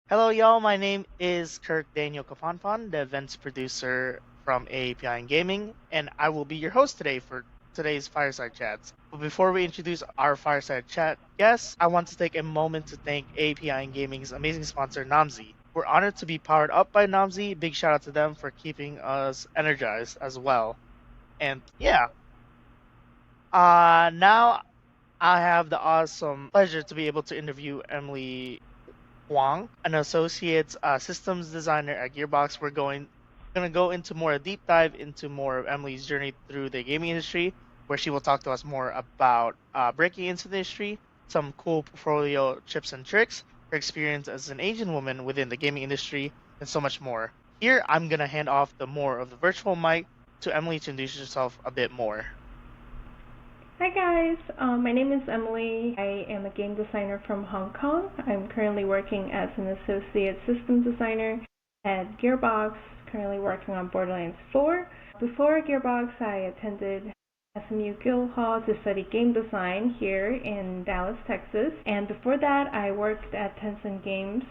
Hello, y'all. My name is Kirk Daniel Caponpon, the events producer from AAPI in Gaming, and I will be your host today for today's Fireside Chats. But before we introduce our Fireside Chat guests, I want to take a moment to thank AAPI in Gaming's amazing sponsor, Namzi. We're honored to be powered up by Namzi. Big shout out to them for keeping us energized as well. And yeah, now I have the awesome pleasure to be able to interview Emily Huang, an associate systems designer at Gearbox. We're gonna go into more a deep dive into more of Emily's journey through the gaming industry, where she will talk to us more about breaking into the industry, some cool portfolio tips and tricks, her experience as an Asian woman within the gaming industry, and so much more. Here, I'm gonna hand off the more of the virtual mic to Emily to introduce herself a bit more. Hi guys, my name is Emily. I am a game designer from Hong Kong. I'm currently working as an associate system designer at Gearbox, currently working on Borderlands 4. Before Gearbox, I attended SMU Guildhall to study game design here in Dallas, Texas. And before that, I worked at Tencent Games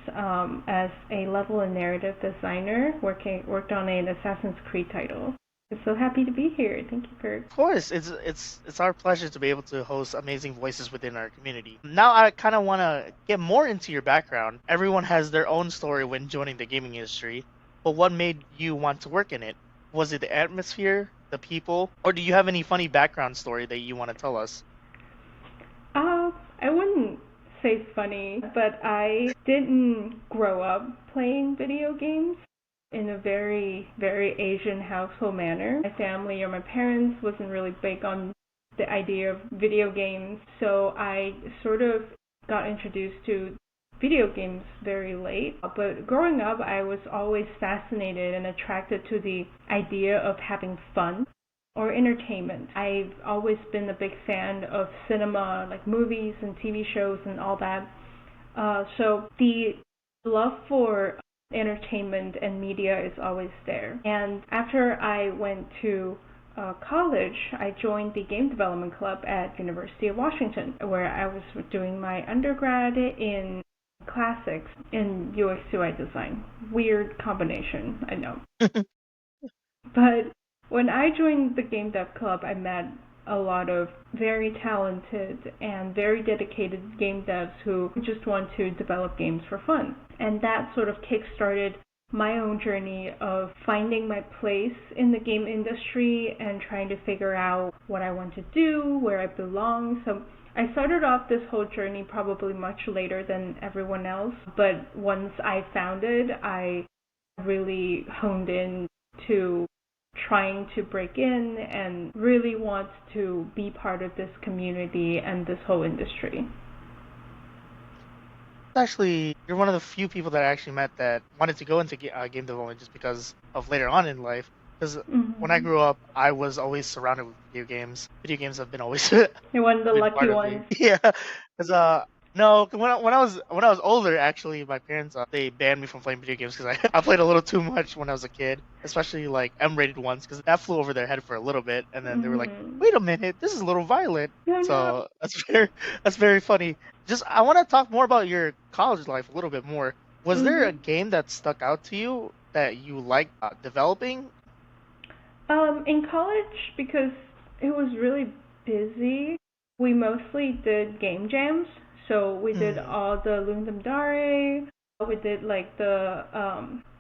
as a level and narrative designer, worked on an Assassin's Creed title. I'm so happy to be here. Thank you, Kirk. Of course, it's our pleasure to be able to host amazing voices within our community. Now I kind of want to get more into your background. Everyone has their own story when joining the gaming industry, but what made you want to work in it? Was it the atmosphere, the people, or do you have any funny background story that you want to tell us? I wouldn't say funny, but I didn't grow up playing video games in a very, very Asian household manner. My family or my parents wasn't really big on the idea of video games, so I sort of got introduced to video games very late. But growing up, I was always fascinated and attracted to the idea of having fun or entertainment. I've always been a big fan of cinema, like movies and TV shows and all that. So the love for entertainment and media is always there. And after I went to college, I joined the game development club at University of Washington, where I was doing my undergrad in classics in UX UI design. Weird combination, I know. But when I joined the game dev club, I met a lot of very talented and very dedicated game devs who just want to develop games for fun. And that sort of kick-started my own journey of finding my place in the game industry and trying to figure out what I want to do, where I belong. So I started off this whole journey probably much later than everyone else, but once I found it, I really honed in to trying to break in and really want to be part of this community and this whole industry. Actually, you're one of the few people that I actually met that wanted to go into game development just because of later on in life. Because when I Mm-hmm. grew up, I was always surrounded with video games. Video games have been always You're one of the been lucky part of me. ones. Yeah, because no, when I was older, actually, my parents they banned me from playing video games because I played a little too much when I was a kid, especially like M-rated ones, because that flew over their head for a little bit, and then they were like, Mm-hmm. "Wait a minute, this is a little violent." No, no. So that's very funny. Just I want to talk more about your college life a little bit more. Was there a Mm-hmm. game that stuck out to you that you liked developing? In college, because it was really busy, we mostly did game jams. So we did Hmm. all the Lundum Dare, we did like the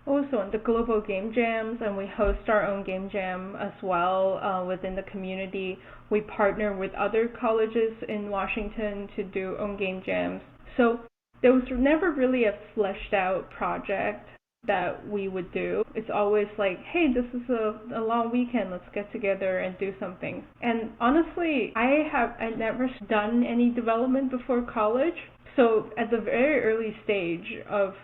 also the global game jams, and we host our own game jam as well within the community. We partner with other colleges in Washington to do own game jams. So there was never really a fleshed out project that we would do. It's always like, hey, this is a long weekend, let's get together and do something. And honestly, I never done any development before college. So at the very early stage of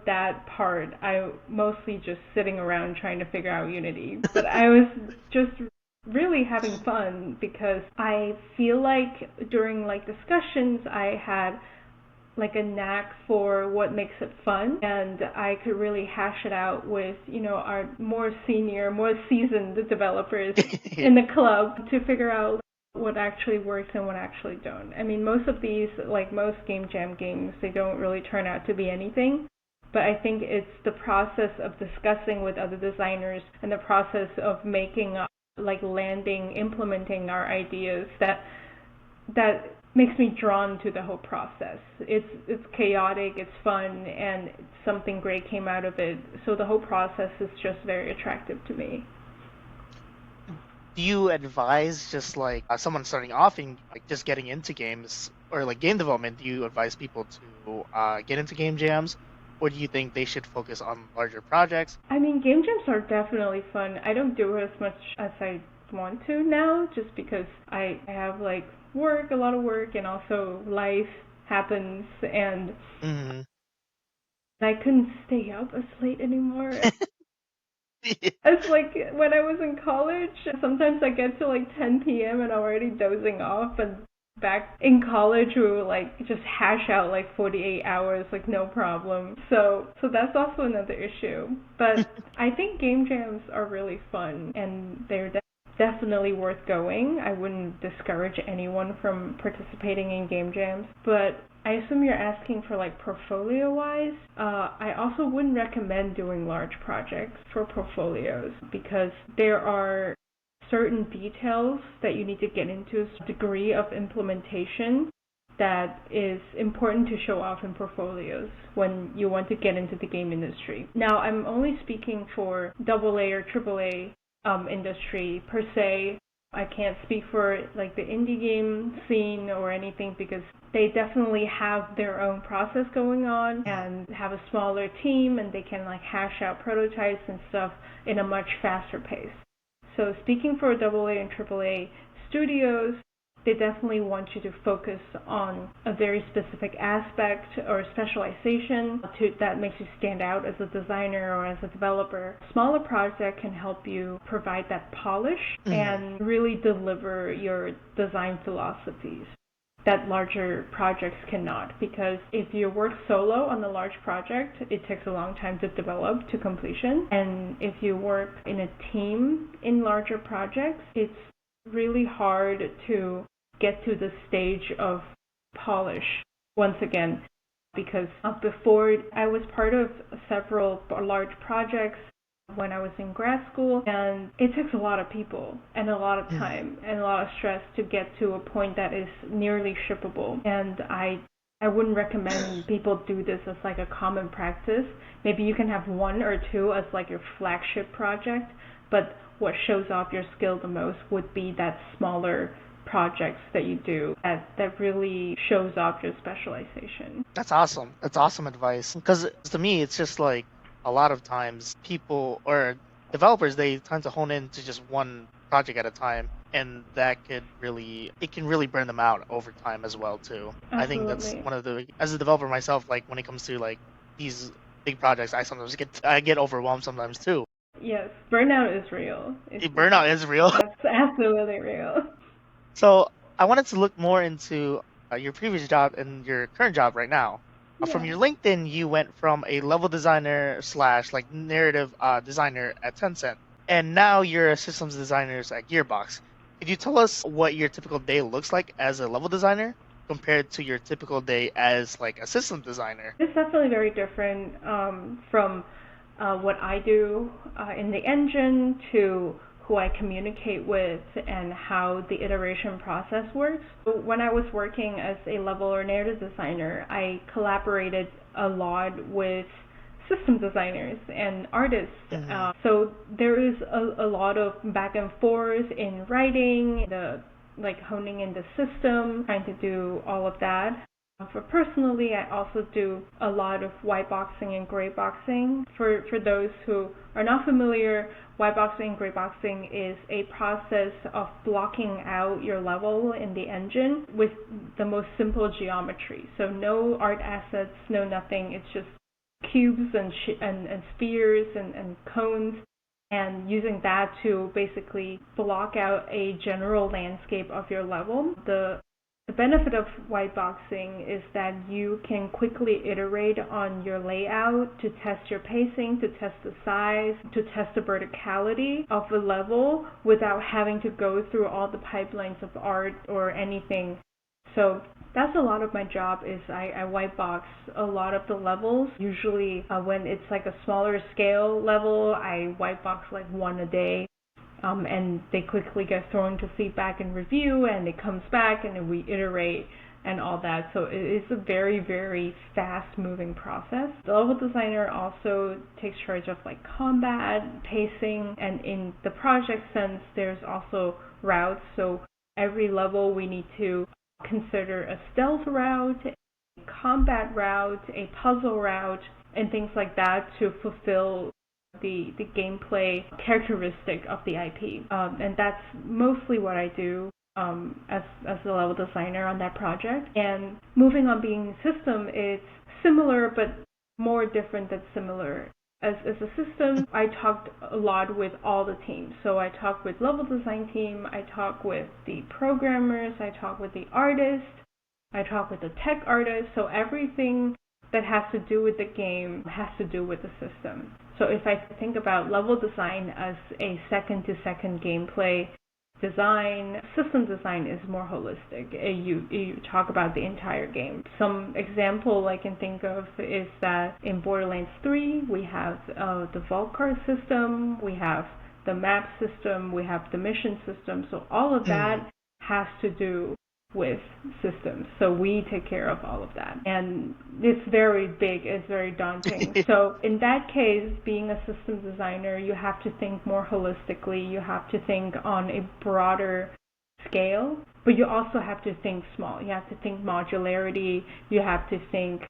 that part, I mostly just sitting around trying to figure out Unity. But I was just really having fun because I feel like during like discussions I had like a knack for what makes it fun, and I could really hash it out with our more senior, more seasoned developers in the club to figure out what actually works and what actually don't. I mean, most of these, like most game jam games, they don't really turn out to be anything, But I think it's the process of discussing with other designers and the process of making, like landing, implementing our ideas that makes me drawn to the whole process. It's chaotic, it's fun, and something great came out of it. So the whole process is just very attractive to me. Do you advise just like someone starting off in like just getting into games or like game development? Do you advise people to get into game jams, or do you think they should focus on larger projects? I mean, game jams are definitely fun. I don't do it as much as I want to now, just because I have like work, a lot of work, and also life happens, and Mm-hmm. I couldn't stay up as late anymore. It's like when I was in college, sometimes I get to like 10 p.m. and I'm already dozing off. And back in college, we would like just hash out like 48 hours, like no problem. So that's also another issue. But I think game jams are really fun and they're definitely worth going. I wouldn't discourage anyone from participating in game jams, but I assume you're asking for like portfolio wise. I also wouldn't recommend doing large projects for portfolios because there are certain details that you need to get into, a degree of implementation that is important to show off in portfolios when you want to get into the game industry. Now, I'm only speaking for AA or AAA industry per se. I can't speak for like the indie game scene or anything because they definitely have their own process going on and have a smaller team and they can like hash out prototypes and stuff in a much faster pace. So speaking for AA and AAA studios, they definitely want you to focus on a very specific aspect or specialization that makes you stand out as a designer or as a developer. A smaller project can help you provide that polish and really deliver your design philosophies that larger projects cannot, because if you work solo on a large project, it takes a long time to develop to completion. And if you work in a team in larger projects, it's really hard to get to the stage of polish once again, because before I was part of several large projects when I was in grad school, and it takes a lot of people and a lot of time and a lot of stress to get to a point that is nearly shippable. And I wouldn't recommend people do this as like a common practice. Maybe you can have one or two as like your flagship project, but what shows off your skill the most would be that smaller projects that you do that really shows off your specialization. That's awesome. That's awesome advice. Because to me, it's just like a lot of times people or developers, they tend to hone in to just one project at a time. And that can really burn them out over time as well too. Absolutely. I think that's one of the, as a developer myself, like when it comes to like these big projects, I get overwhelmed sometimes too. Yes, burnout is real. Burnout is real. That's absolutely real. So I wanted to look more into your previous job and your current job right now. From your LinkedIn, you went from a level designer / like narrative designer at Tencent, and now you're a systems designer at Gearbox. Could you tell us what your typical day looks like as a level designer compared to your typical day as like a systems designer? It's definitely very different from what I do in the engine to who I communicate with and how the iteration process works. When I was working as a level or narrative designer, I collaborated a lot with system designers and artists. So there is a lot of back and forth in writing, like honing in the system, trying to do all of that. For personally, I also do a lot of white boxing and gray boxing. For those who are not familiar, white boxing and gray boxing is a process of blocking out your level in the engine with the most simple geometry. So no art assets, no nothing. It's just cubes and spheres and cones, and using that to basically block out a general landscape of your level. The benefit of white boxing is that you can quickly iterate on your layout to test your pacing, to test the size, to test the verticality of the level without having to go through all the pipelines of art or anything. So That's a lot of my job is I white box a lot of the levels. Usually when it's like a smaller scale level, I white box like one a day. And they quickly get thrown to feedback and review, and it comes back, and then we iterate and all that. So it's a very, very fast-moving process. The level designer also takes charge of like combat, pacing, and in the project sense, there's also routes. So every level we need to consider a stealth route, a combat route, a puzzle route, and things like that to fulfill the gameplay characteristic of the IP. And that's mostly what I do as the level designer on that project. And moving on being system, it's similar but more different than similar. As a system, I talked a lot with all the teams. So I talk with level design team, I talk with the programmers, I talk with the artists, I talk with the tech artists. So everything that has to do with the game has to do with the system. So if I think about level design as a second-to-second gameplay design, system design is more holistic. You talk about the entire game. Some example I can think of is that in Borderlands 3, we have the vault card system, we have the map system, we have the mission system. So all of that has to do with systems. So we take care of all of that. And it's very big, it's very daunting. So in that case, being a systems designer, you have to think more holistically, you have to think on a broader scale, but you also have to think small. You have to think modularity, you have to think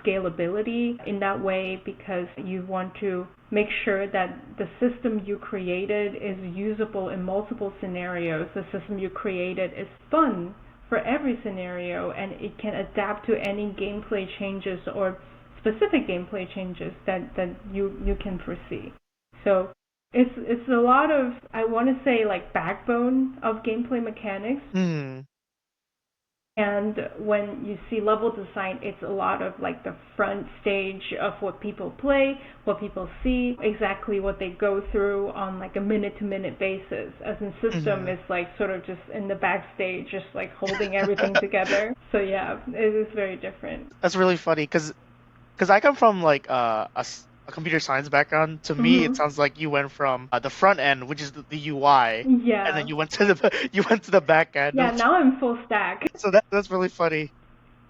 scalability in that way, because you want to make sure that the system you created is usable in multiple scenarios. The system you created is fun for every scenario, and it can adapt to any gameplay changes or specific gameplay changes that you can foresee. So it's a lot of, I want to say, like backbone of gameplay mechanics. And when you see level design, it's a lot of like the front stage of what people play, what people see, exactly what they go through on like a minute-to-minute basis. As in system, it's like sort of just in the backstage, just like holding everything together. So yeah, it is very different. That's really funny because I come from like a computer science background. To me, it sounds like you went from the front end, which is the UI, and then you went to the back end. Yeah, now I'm full stack. So that's really funny.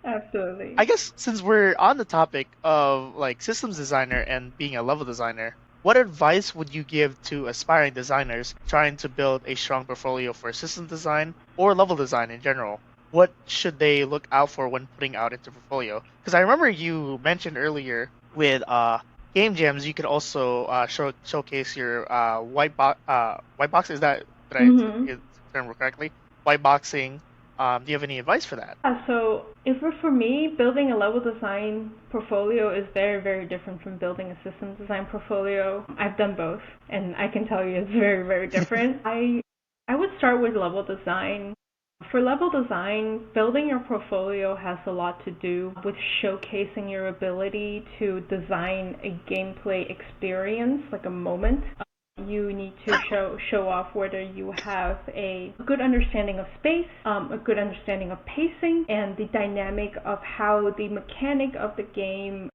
Absolutely. I guess since we're on the topic of like systems designer and being a level designer, what advice would you give to aspiring designers trying to build a strong portfolio for system design or level design in general? What should they look out for when putting out into portfolio? Because I remember you mentioned earlier with game jams, you could also showcase your white box. Is that did I get the term correctly? White boxing. Do you have any advice for that? So if for me, building a level design portfolio is very, very different from building a system design portfolio. I've done both, and I can tell you it's very, very different. I would start with level design. For level design, building your portfolio has a lot to do with showcasing your ability to design a gameplay experience, like a moment. You need to show off whether you have a good understanding of space, a good understanding of pacing, and the dynamic of how the mechanic of the game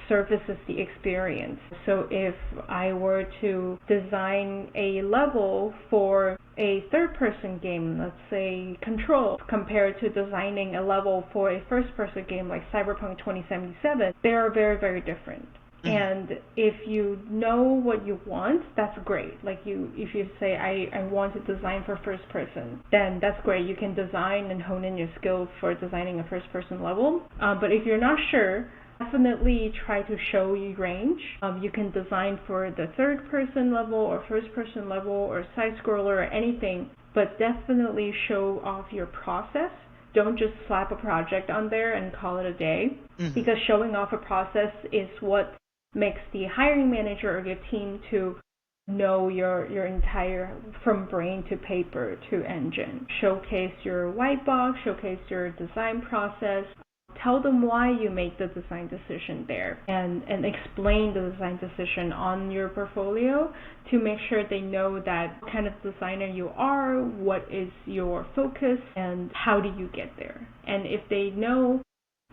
services the experience. So if I were to design a level for a third-person game, let's say Control, compared to designing a level for a first-person game like Cyberpunk 2077, they are very, very different. And if you know what you want, that's great. Like if you say, I want to design for first person, then that's great. You can design and hone in your skills for designing a first person level. But if you're not sure, definitely try to show your range. You can design for the third person level or first person level or side scroller or anything, but definitely show off your process. Don't just slap a project on there and call it a day, because showing off a process is what makes the hiring manager or your team to know your entire, from brain to paper to engine. Showcase your white box, showcase your design process, tell them why you made the design decision there, and explain the design decision on your portfolio to make sure they know that what kind of designer you are, what is your focus, and how do you get there. And if they know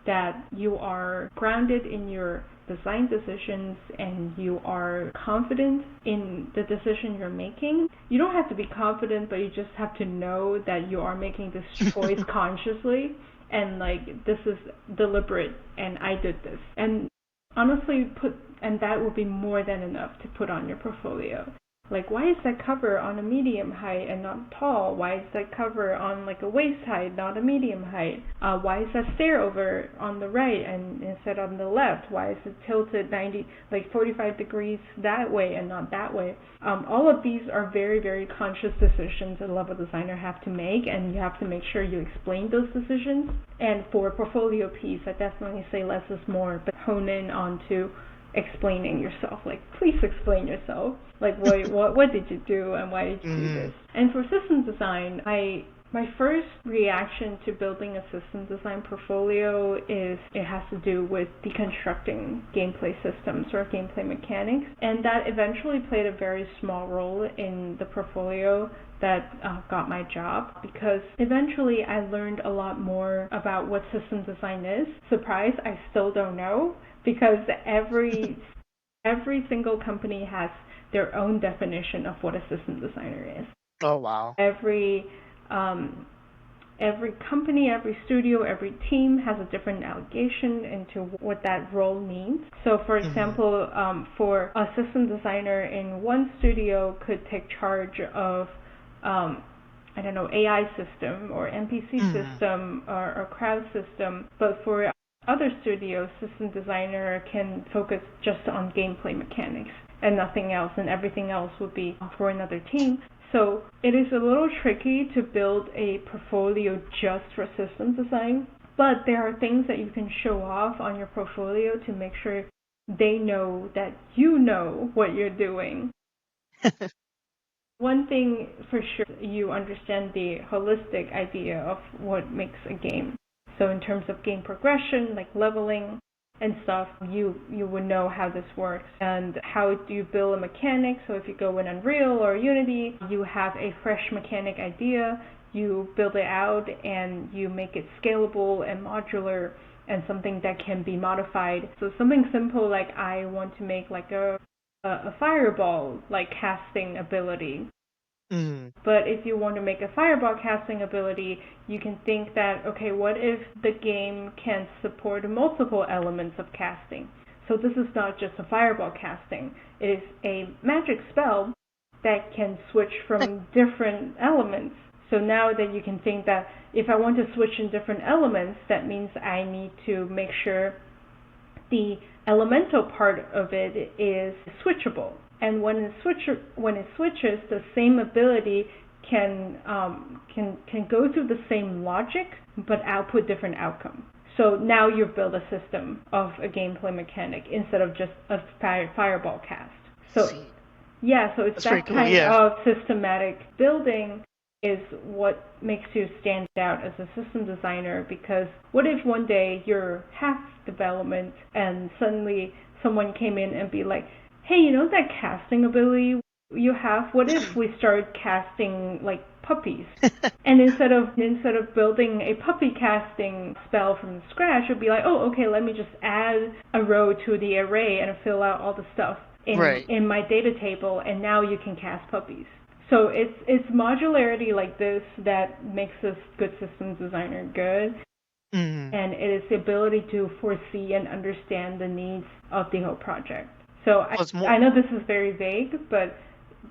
that you are grounded in your design decisions and you are confident in the decision you're making, you don't have to be confident, but you just have to know that you are making this choice consciously, and like, this is deliberate and I did this. And honestly, and that will be more than enough to put on your portfolio. Like, why is that cover on a medium height and not tall? Why is that cover on like a waist height, not a medium height? Why is that stair over on the right and instead on the left? Why is it tilted 45 degrees that way and not that way? All of these are very, very conscious decisions a level designer have to make, and you have to make sure you explain those decisions. And for a portfolio piece, I definitely say less is more, but hone in onto explaining yourself. Like, please explain yourself. Like, what did you do and why did you do this? And for system design, my first reaction to building a system design portfolio is it has to do with deconstructing gameplay systems or gameplay mechanics, and that eventually played a very small role in the portfolio that got my job, because eventually I learned a lot more about what system design is. Surprise, I still don't know, because every single company has their own definition of what a system designer is. Oh, wow. Every company, every studio, every team has a different allegation into what that role means. So, for example, for a system designer in one studio could take charge of, AI system or NPC system or crowd system, but for other studios, system designer can focus just on gameplay mechanics and nothing else, and everything else would be for another team. So it is a little tricky to build a portfolio just for system design, but there are things that you can show off on your portfolio to make sure they know that you know what you're doing. One thing for sure, you understand the holistic idea of what makes a game. So in terms of game progression, like leveling and stuff, you would know how this works and how do you build a mechanic. So if you go in Unreal or Unity, you have a fresh mechanic idea, you build it out and you make it scalable and modular and something that can be modified. So something simple like I want to make like a fireball like casting ability. But if you want to make a fireball casting ability, you can think that, okay, what if the game can support multiple elements of casting? So this is not just a fireball casting. It is a magic spell that can switch from different elements. So now that you can think that if I want to switch in different elements, that means I need to make sure the elemental part of it is switchable. And when it switches, the same ability can go through the same logic, but output different outcome. So now you've built a system of a gameplay mechanic instead of just a fireball cast. So yeah, so it's that kind of systematic building is what makes you stand out as a system designer, because what if one day you're half development and suddenly someone came in and be like, hey, you know that casting ability you have? What if we started casting like puppies? And instead of building a puppy casting spell from scratch, you'd be like, oh, okay, let me just add a row to the array and fill out all the stuff in my data table, and now you can cast puppies. So it's modularity like this that makes a good systems designer good. And it is the ability to foresee and understand the needs of the whole project. So I know this is very vague, but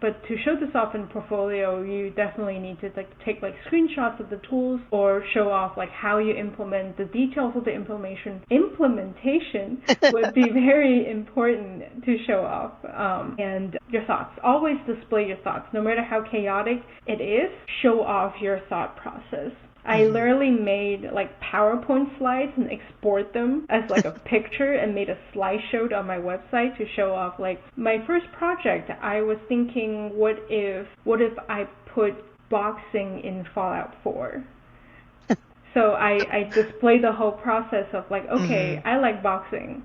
to show this off in portfolio, you definitely need to take screenshots of the tools or show off how you implement the details of the implementation would be very important to show off. And your thoughts. Always display your thoughts. No matter how chaotic it is, show off your thought process. I literally made PowerPoint slides and export them as a picture and made a slideshow on my website to show off my first project. I was thinking, what if I put boxing in Fallout 4? So I display the whole process of like, okay, Mm-hmm. I like boxing.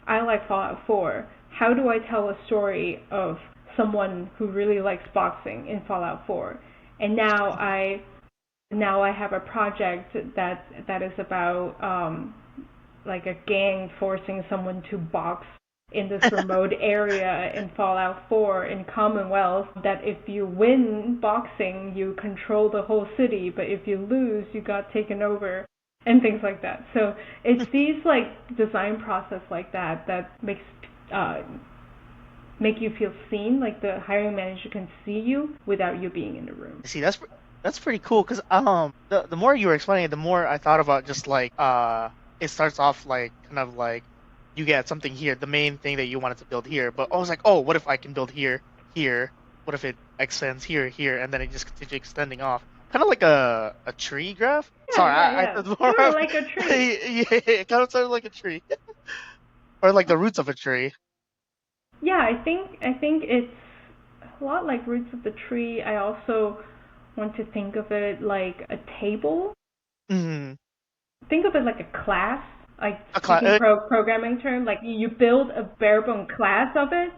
I like Fallout 4. How do I tell a story of someone who really likes boxing in Fallout 4? And now I have a project that is about like a gang forcing someone to box in this remote area in Fallout 4 in Commonwealth, that if you win boxing, you control the whole city, but if you lose, you got taken over, and things like that. So it's these like design process like that that makes uh, make you feel seen, like the hiring manager can see you without you being in the room. See, that's pretty cool because the more you were explaining it, the more I thought about just like it starts off like kind of like you get something here, the main thing that you wanted to build here, but I was like, oh, what if I can build here? What if it extends here, and then it just continues extending off, kind of like a tree graph. Yeah, Sorry, yeah, I yeah. thought more Sort of of like a tree. yeah, it kind of sounded like a tree or like the roots of a tree. Yeah, I think it's a lot like roots of the tree. I also want to think of it like a table. Mm-hmm. Think of it like a class, like A speaking cla- programming term. Like you build a barebone class of it,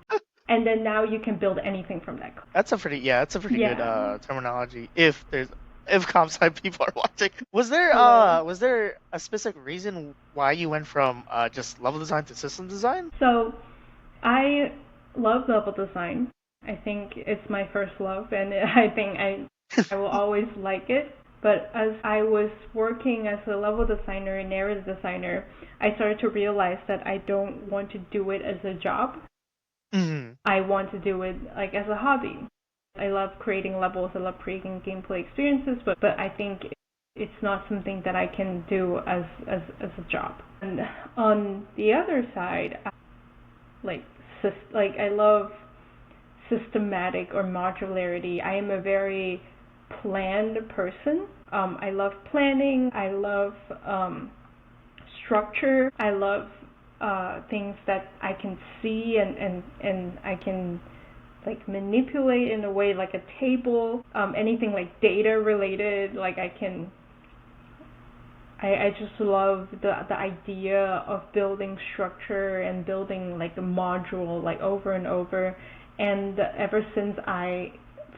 and then now you can build anything from that class. That's a pretty good Yeah, terminology. If comp sci people are watching, right. was there a specific reason why you went from just level design to system design? So I love level design. I think it's my first love, and I think I will always like it. But as I was working as a level designer and narrative designer, I started to realize that I don't want to do it as a job. Mm-hmm. I want to do it like as a hobby. I love creating levels, I love creating gameplay experiences, but I think it's not something that I can do as a job. And on the other side, like like I love systematic or modularity. I am a very planned person. I love planning. I love structure. I love things that I can see and I can like manipulate in a way, like a table, anything like data related. Like I just love the idea of building structure and building like a module like over and over. And ever since I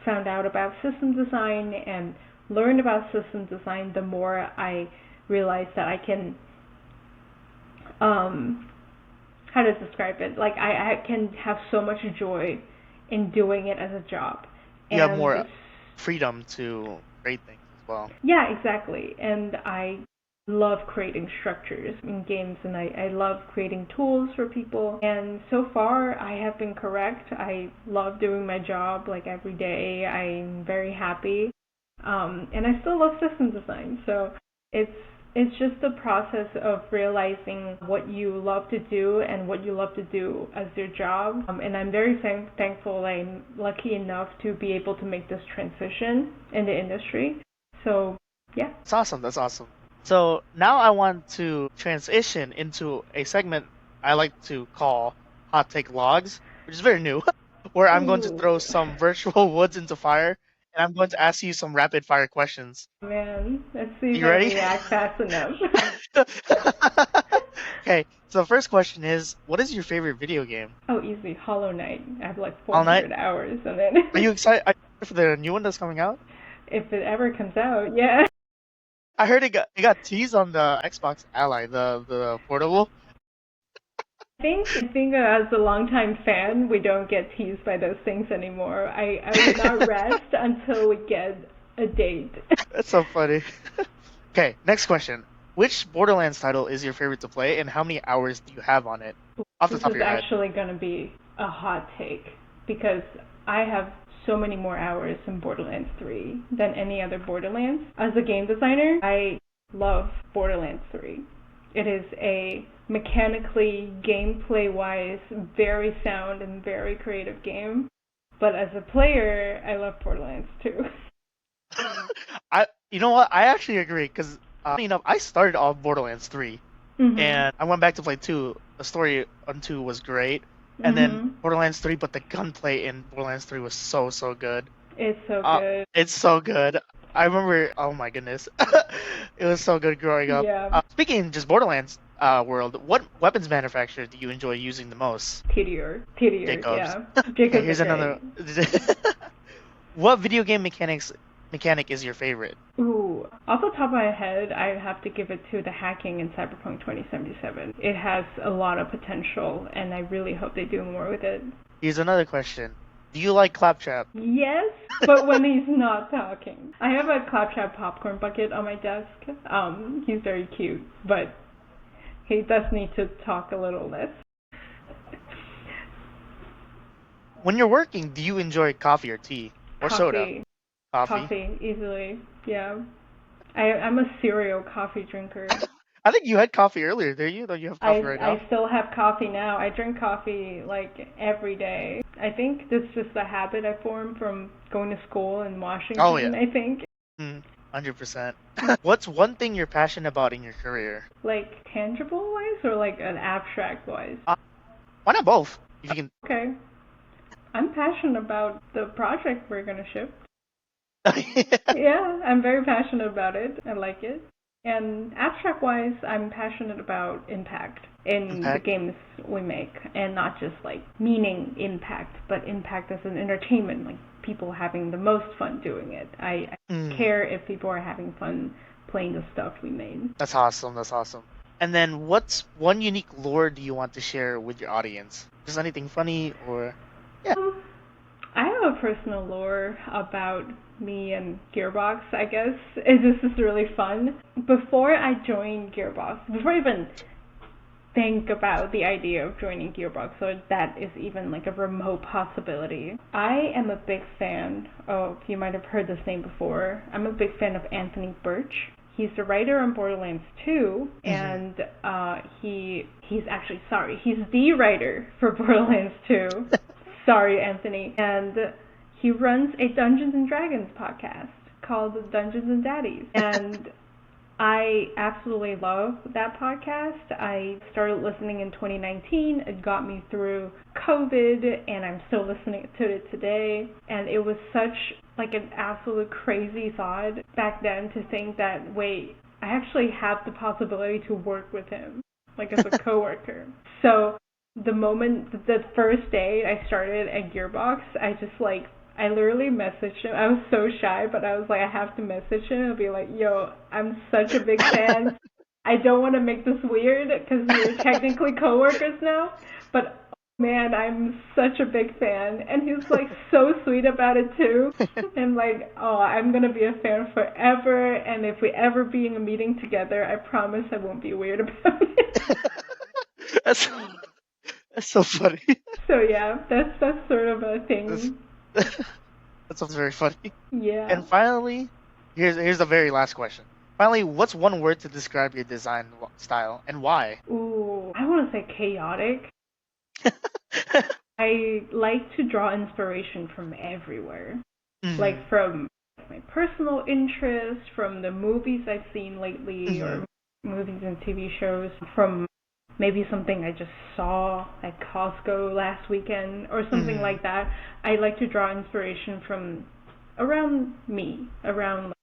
found out about system design and learned about system design, the more I realized that I can how to describe it, like I can have so much joy in doing it as a job. You have And more freedom to create things as well. yeah, exactly. And I love creating structures in games, and I love creating tools for people. And so far, I have been correct. I love doing my job like every day. I'm very happy. And I still love system design. So it's it's just the process of realizing what you love to do and what you love to do as your job. And I'm very thankful I'm lucky enough to be able to make this transition in the industry. So, yeah. That's awesome. That's awesome. So now I want to transition into a segment I like to call Hot Take Logs, which is very new, where I'm going to Ooh, throw some virtual woods into fire, and I'm going to ask you some rapid fire questions. man, let's see if You I ready? react fast enough. Okay, so the first question is, what is your favorite video game? Oh, easy. Hollow Knight. I have like All Night? 400 hours on it. Are you excited? Are you excited for the new one that's coming out? If it ever comes out, yeah. I heard it got teased on the Xbox Ally, the portable. I think as a longtime fan, we don't get teased by those things anymore. I will not rest until we get a date. That's so funny. Okay, next question. Which Borderlands title is your favorite to play, and how many hours do you have on it? Off the This top of is your head. actually going to be a hot take because I have so many more hours in Borderlands 3 than any other Borderlands. As a game designer, I love Borderlands 3. It is a mechanically, gameplay wise, very sound and very creative game. But as a player, I love Borderlands 2. You know what? I actually agree because, funny enough, I started off Borderlands 3, Mhm. and I went back to play 2. The story on 2 was great, and then Mhm. Borderlands 3, but the gunplay in Borderlands 3 was so good. It's so Uh, good. it's so good. I remember. Oh my goodness, it was so good growing up. Yeah, Speaking just Borderlands world, what weapons manufacturer do you enjoy using the most? Tedier, Jacobs. yeah. Okay, Jacobs are here's another. great. What video game mechanic is your favorite? Ooh, off the top of my head, I have to give it to the hacking in Cyberpunk 2077. It has a lot of potential, and I really hope they do more with it. Here's another question. Do you like Claptrap? Yes, but when he's not talking. I have a Claptrap popcorn bucket on my desk. He's very cute, but he does need to talk a little less. When you're working, do you enjoy coffee or tea or soda? Coffee. Coffee. Coffee, easily. Yeah. I'm a serial coffee drinker. I think you had coffee earlier, did you? Don't you have coffee right now? I still have coffee now. I drink coffee like every day. I think that's just a habit I formed from going to school in Oh Washington, yeah. I think. 100%. What's one thing you're passionate about in your career? Like tangible wise or like an abstract wise? Why not both? If you can. Okay. I'm passionate about the project we're gonna ship. Yeah, I'm very passionate about it. I like it. And abstract wise, I'm passionate about impact in the Impact. games we make, and not just like meaning impact, but impact as an entertainment, like people having the most fun doing it. I care if people are having fun playing the stuff we made. That's awesome. That's awesome. And then, what's one unique lore do you want to share with your audience? Just anything funny or yeah. I have a personal lore about me and Gearbox, I guess. This is really fun. Before I joined Gearbox, before I even think about the idea of joining Gearbox, so that is even like a remote possibility, I am a big fan of, you might have heard this name before, I'm a big fan of Anthony Birch. He's the writer on Borderlands 2, and he's the writer for Borderlands 2. Sorry, Anthony. And he runs a Dungeons and Dragons podcast called Dungeons and Daddies. And I absolutely love that podcast. I started listening in 2019. It got me through COVID, and I'm still listening to it today. And it was such like an absolute crazy thought back then to think that, wait, I actually have the possibility to work with him, like as a coworker. So the first day I started at Gearbox, I literally messaged him. I was so shy, but I was like, I have to message him and be like, yo, I'm such a big fan. I don't want to make this weird because we're technically coworkers now, but man, I'm such a big fan. And he was like so sweet about it too. And like, oh, I'm going to be a fan forever. And if we ever be in a meeting together, I promise I won't be weird about it. That's so funny. So yeah, that's sort of a thing. That sounds very funny. Yeah. And finally, here's the very last question. Finally, what's one word to describe your design style and why? Ooh, I want to say chaotic. I like to draw inspiration from everywhere. Like from my personal interests, from the movies I've seen lately, or movies and TV shows, from maybe something I just saw at Costco last weekend or something like that. I like to draw inspiration from around me, around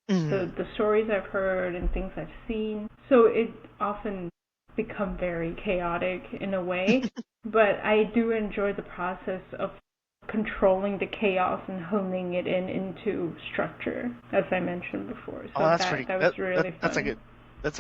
the stories I've heard and things I've seen. So it often become very chaotic in a way, but I do enjoy the process of controlling the chaos and honing it into structure, as I mentioned before. So that was really fun. That's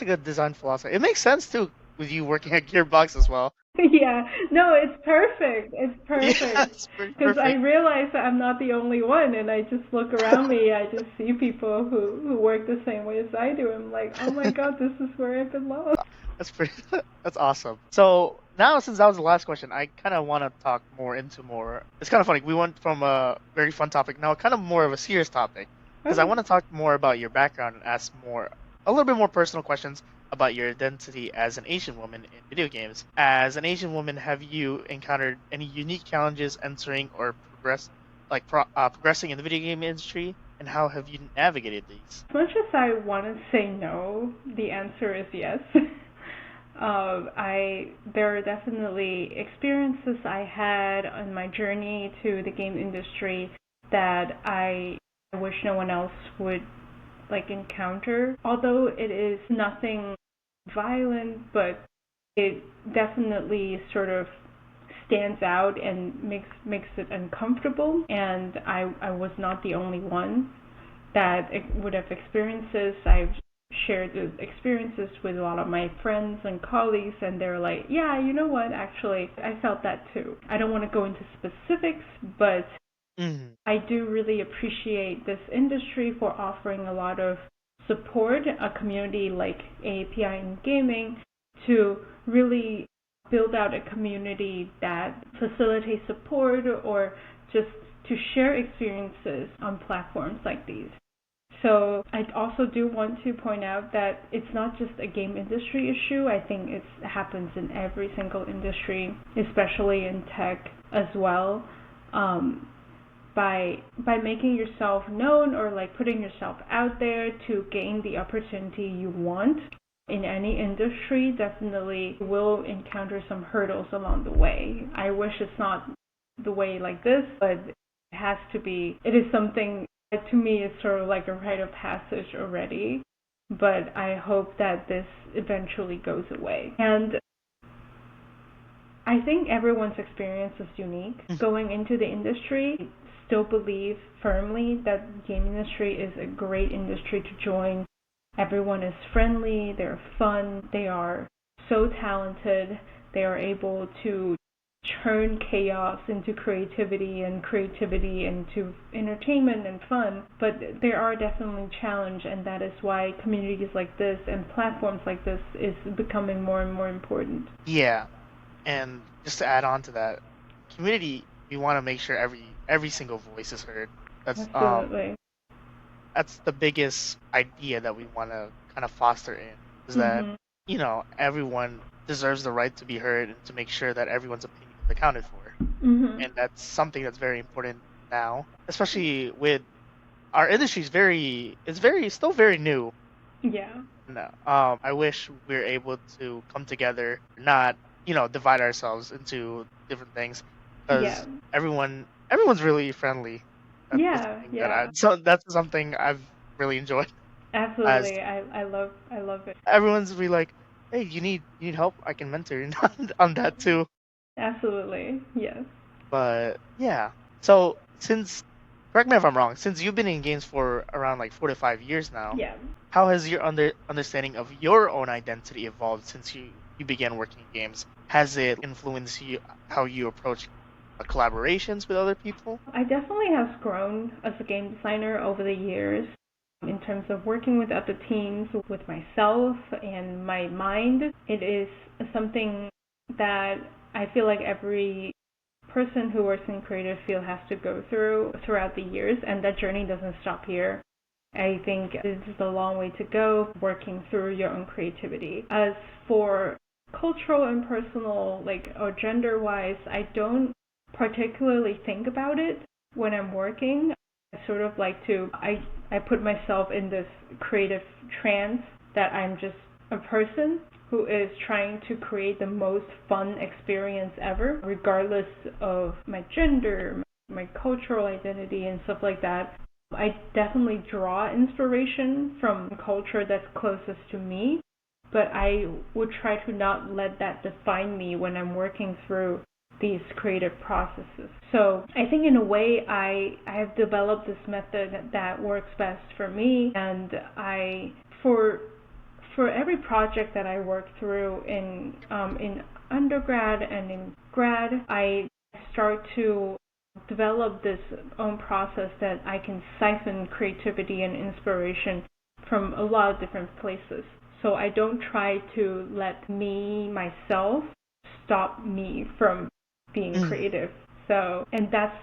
a good design philosophy. It makes sense too with you working at Gearbox as well. Yeah, no, it's perfect. It's perfect. Yeah, it's Because I realize that I'm not the only one, and I just look around me, I just see people who work the same way as I do. I'm like, oh my god, this is where I belong. That's awesome. So now, since that was the last question, I kind of want to talk more into more. It's kind of funny. We went from a very fun topic now, kind of more of a serious topic, because I want to talk more about your background and ask a little bit more personal questions about your identity as an Asian woman in video games. As an Asian woman, have you encountered any unique challenges entering or progressing in the video game industry, and how have you navigated these? As much as I want to say no, the answer is yes. There are definitely experiences I had on my journey to the game industry that I I wish no one else would like encounter. Although it is nothing violent, but it definitely sort of stands out and makes it uncomfortable. And I was not the only one that would have experienced this. I've shared the experiences with a lot of my friends and colleagues, and they're like, yeah, you know what, actually, I felt that too. I don't want to go into specifics, but I do really appreciate this industry for offering a lot of support, a community like AAPI in gaming, to really build out a community that facilitates support or just to share experiences on platforms like these. So I also do want to point out that it's not just a game industry issue. I think it happens in every single industry, especially in tech as well. By making yourself known or like putting yourself out there to gain the opportunity you want in any industry, definitely will encounter some hurdles along the way. I wish it's not the way like this, but it has to be. It is something that to me is sort of like a rite of passage already, but I hope that this eventually goes away. And I think everyone's experience is unique. Going into the industry, I still believe firmly that the game industry is a great industry to join. Everyone is friendly, they're fun, they are so talented, they are able to turn chaos into creativity and creativity into entertainment and fun. But there are definitely challenges, and that is why communities like this and platforms like this is becoming more and more important. Yeah, and just to add on to that, community, we want to make sure every single voice is heard. Absolutely. That's the biggest idea that we want to kind of foster in, is that everyone deserves the right to be heard and to make sure that everyone's opinion is accounted for. And that's something that's very important now, especially with our industry is still very new. Yeah. No, I wish we were able to come together, not divide ourselves into different things, because everyone's really friendly. So that's something I've really enjoyed. As Absolutely. I love it. everyone's really like, hey, you need help? I can mentor you on that too. Absolutely. Yes. But yeah, so correct me if I'm wrong, since you've been in games for around like 4 to 5 years now, Yeah. how has your understanding of your own identity evolved since you began working in games? Has it influenced how you approach collaborations with other people? I definitely have grown as a game designer over the years in terms of working with other teams, with myself and my mind. It is something that I feel like every person who works in creative field has to go throughout the years, and that journey doesn't stop here. I think this is a long way to go, working through your own creativity. As for cultural and personal, or gender-wise, I don't particularly think about it when I'm working. I sort of like to, I put myself in this creative trance that I'm just a person who is trying to create the most fun experience ever, regardless of my gender, my cultural identity, and stuff like that. I definitely draw inspiration from culture that's closest to me, but I would try to not let that define me when I'm working through these creative processes. So I think in a way I have developed this method that works best for me, and for every project that I work through in undergrad and in grad, I start to develop this own process that I can siphon creativity and inspiration from a lot of different places. So I don't try to let myself stop me from being creative. So, and that's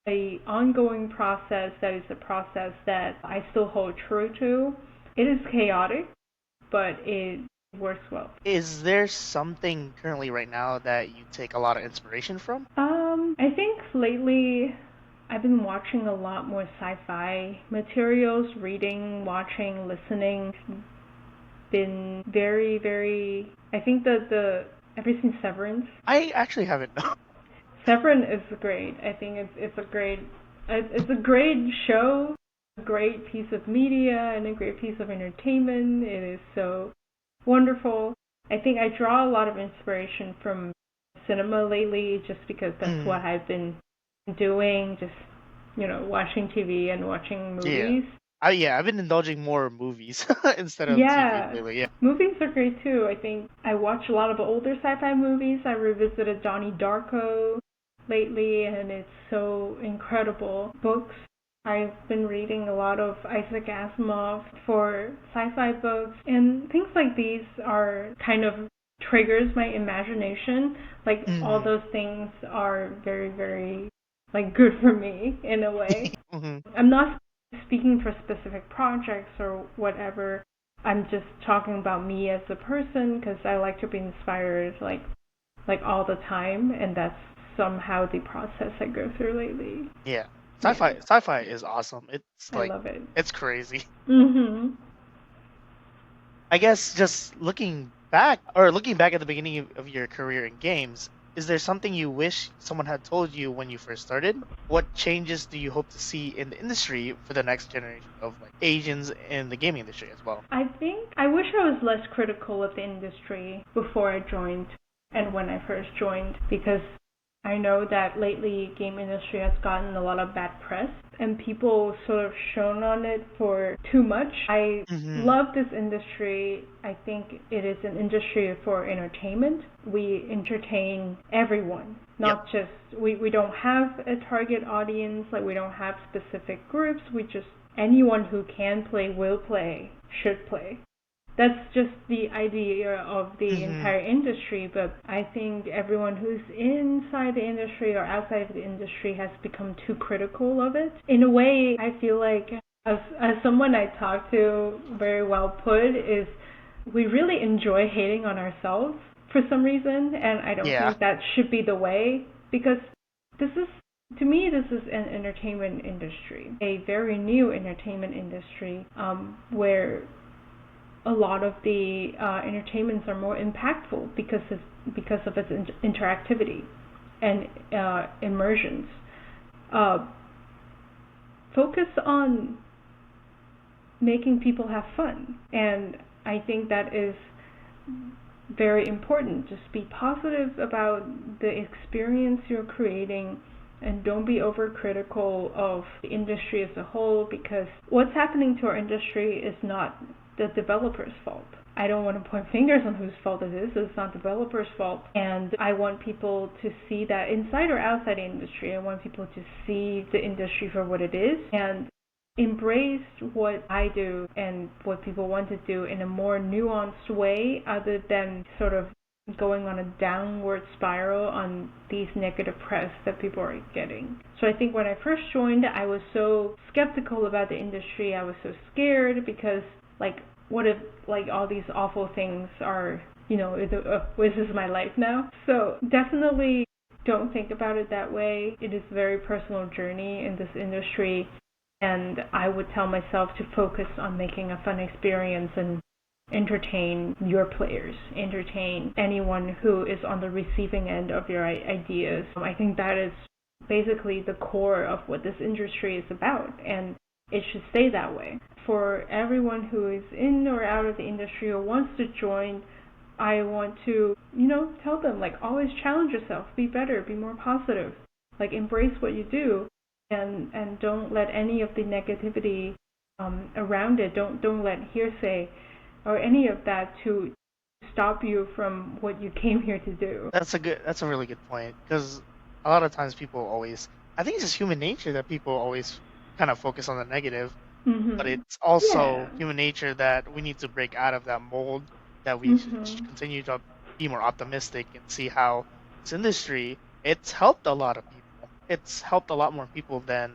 an ongoing process. That is a process that I still hold true to. It is chaotic, but it works well. Is there something currently right now that you take a lot of inspiration from? I think lately I've been watching a lot more sci-fi materials, reading, watching, listening. Been very, very. I think that have you seen Severance? I actually haven't. Severance is great. I think it's a great show. great piece of media and a great piece of entertainment. It is so wonderful. I think I draw a lot of inspiration from cinema lately just because that's what I've been doing, just, watching TV and watching movies. Yeah, I've been indulging more movies instead of TV Yeah, lately. Yeah. movies are great too. I think I watch a lot of older sci-fi movies. I revisited Donnie Darko lately, and it's so incredible. Books. I've been reading a lot of Isaac Asimov for sci-fi books, and things like these are kind of triggers my imagination. Like all those things are very, very like good for me in a way. I'm not speaking for specific projects or whatever. I'm just talking about me as a person because I like to be inspired like all the time, and that's somehow the process I go through lately. Yeah. Sci-fi is awesome. It's I love it. It's crazy. Mhm. I guess just looking back at the beginning of your career in games, is there something you wish someone had told you when you first started? What changes do you hope to see in the industry for the next generation of like Asians in the gaming industry as well? I think I wish I was less critical of the industry before I joined and when I first joined, because I know that lately game industry has gotten a lot of bad press and people sort of shone on it for too much. I love this industry. I think it is an industry for entertainment. We entertain everyone, not just, we don't have a target audience, like we don't have specific groups. We just, anyone who can play, will play, should play. That's just the idea of the entire industry, but I think everyone who's inside the industry or outside of the industry has become too critical of it. In a way, I feel like, as someone I talk to very well put, is we really enjoy hating on ourselves for some reason, and I don't think that should be the way, because this is, to me, this is an entertainment industry, a very new entertainment industry, where a lot of the entertainments are more impactful because of its interactivity and immersions. Focus on making people have fun, and I think that is very important. Just be positive about the experience you're creating, and don't be overcritical of the industry as a whole, because what's happening to our industry is not the developer's fault. I don't want to point fingers on whose fault it is. It's not the developer's fault. And I want people to see that inside or outside the industry. I want people to see the industry for what it is and embrace what I do and what people want to do in a more nuanced way, other than sort of going on a downward spiral on these negative press that people are getting. So I think when I first joined, I was so skeptical about the industry. I was so scared because, like, what if, like, all these awful things are, this is my life now? So definitely don't think about it that way. It is a very personal journey in this industry, and I would tell myself to focus on making a fun experience and entertain your players, entertain anyone who is on the receiving end of your ideas. I think that is basically the core of what this industry is about, and it should stay that way. For everyone who is in or out of the industry or wants to join, I want to, tell them, like, always challenge yourself, be better, be more positive, like, embrace what you do, and don't let any of the negativity around it, don't let hearsay or any of that to stop you from what you came here to do. That's a really good point, because a lot of times people always, I think it's just human nature that people always kind of focus on the negative, but it's also human nature that we need to break out of that mold, that we should continue to be more optimistic and see how this industry, it's helped a lot of people. It's helped a lot more people than,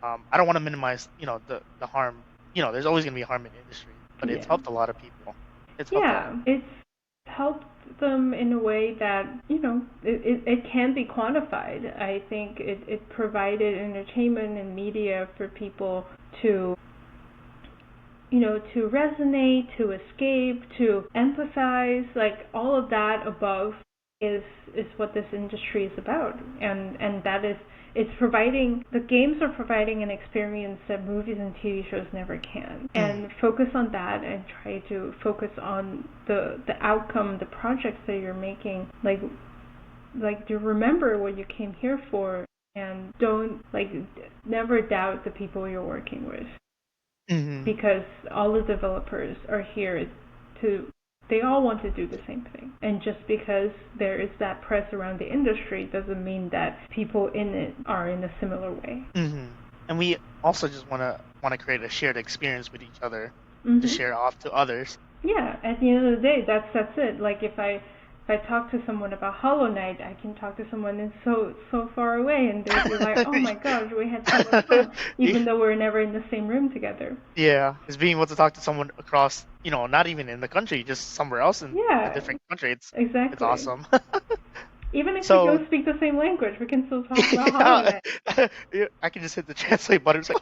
I don't want to minimize, the harm. There's always going to be harm in the industry, but it's helped a lot of people. It's helped them in a way that, it can be quantified. I think it provided entertainment and media for people to, to resonate, to escape, to empathize, like, all of that above is what this industry is about. And that is the games are providing an experience that movies and TV shows never can. And focus on that and try to focus on the outcome, the projects that you're making. Like to remember what you came here for, and don't never doubt the people you're working with. Because all the developers are here they all want to do the same thing. And just because there is that press around the industry doesn't mean that people in it are in a similar way. And we also just want to create a shared experience with each other to share off to others. Yeah, at the end of the day, that's it. Like if I talk to someone about Hollow Knight, I can talk to someone that's so far away, and they'll be like, "Oh my gosh, we had so much fun," even though we're never in the same room together. Yeah, it's being able to talk to someone across, not even in the country, just somewhere else in a different country. It's awesome. Even if we don't speak the same language, we can still talk about Hollow Knight. I can just hit the translate button. It's like...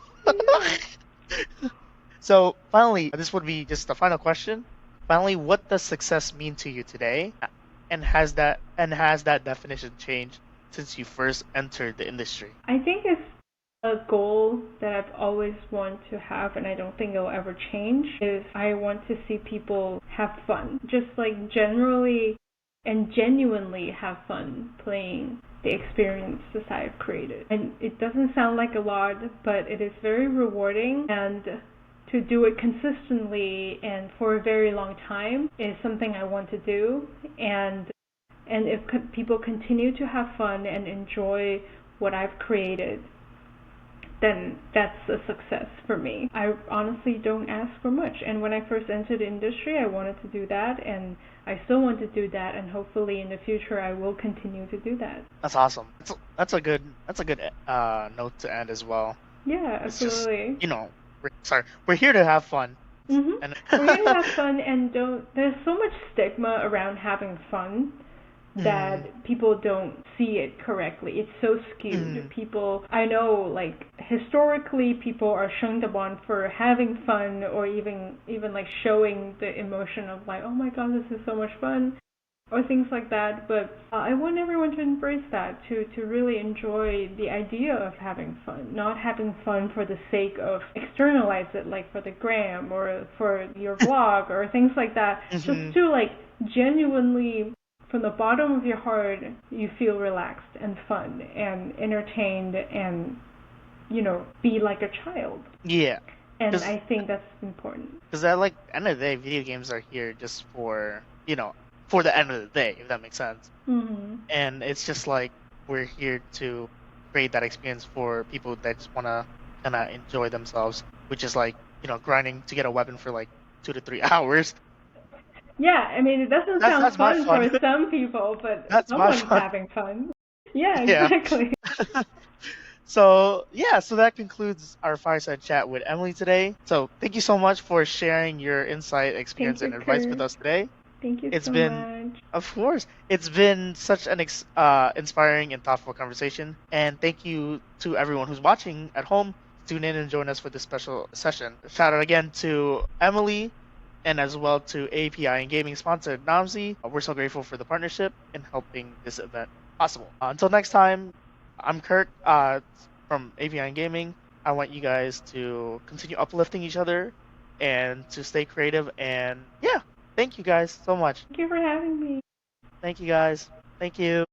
So finally, this would be just the final question. Finally, what does success mean to you today? And has that definition changed since you first entered the industry? I think it's a goal that I've always wanted to have, and I don't think it'll ever change, is I want to see people have fun. Just generally and genuinely have fun playing the experiences I've created. And it doesn't sound like a lot, but it is very rewarding, and to do it consistently and for a very long time is something I want to do. And if people continue to have fun and enjoy what I've created, then that's a success for me. I honestly don't ask for much. And when I first entered the industry, I wanted to do that, and I still want to do that, and hopefully in the future I will continue to do that. That's awesome. That's a good note to end as well. Yeah, absolutely. It's just, we're here to have fun. And we're here to have fun, and there's so much stigma around having fun that people don't see it correctly. It's so skewed. People, I know, historically, people are shunned upon for having fun, or even showing the emotion of oh my god, this is so much fun, or things like that. But I want everyone to embrace that, to really enjoy the idea of having fun, not having fun for the sake of externalize it, for the gram or for your vlog or things like that. Just to genuinely, from the bottom of your heart, you feel relaxed and fun and entertained and, be like a child. Yeah. And I think that's important. Because at the end of the day, video games are here just for, for the end of the day, if that makes sense. And it's just we're here to create that experience for people that just want to kind of enjoy themselves, which is grinding to get a weapon for 2 to 3 hours. Yeah, I mean, it doesn't sound fun for some people, but someone's having fun. Yeah, exactly. So that concludes our Fireside Chat with Emily today. So thank you so much for sharing your insight, experience, and advice with us today. Thank you so much. Of course. It's been such an inspiring and thoughtful conversation. And thank you to everyone who's watching at home. Tune in and join us for this special session. Shout out again to Emily, and as well to AAPI and gaming sponsor Namzi. We're so grateful for the partnership in helping this event possible. Until next time, I'm Kirk from AAPI and Gaming. I want you guys to continue uplifting each other and to stay creative. And thank you guys so much. Thank you for having me. Thank you guys. Thank you.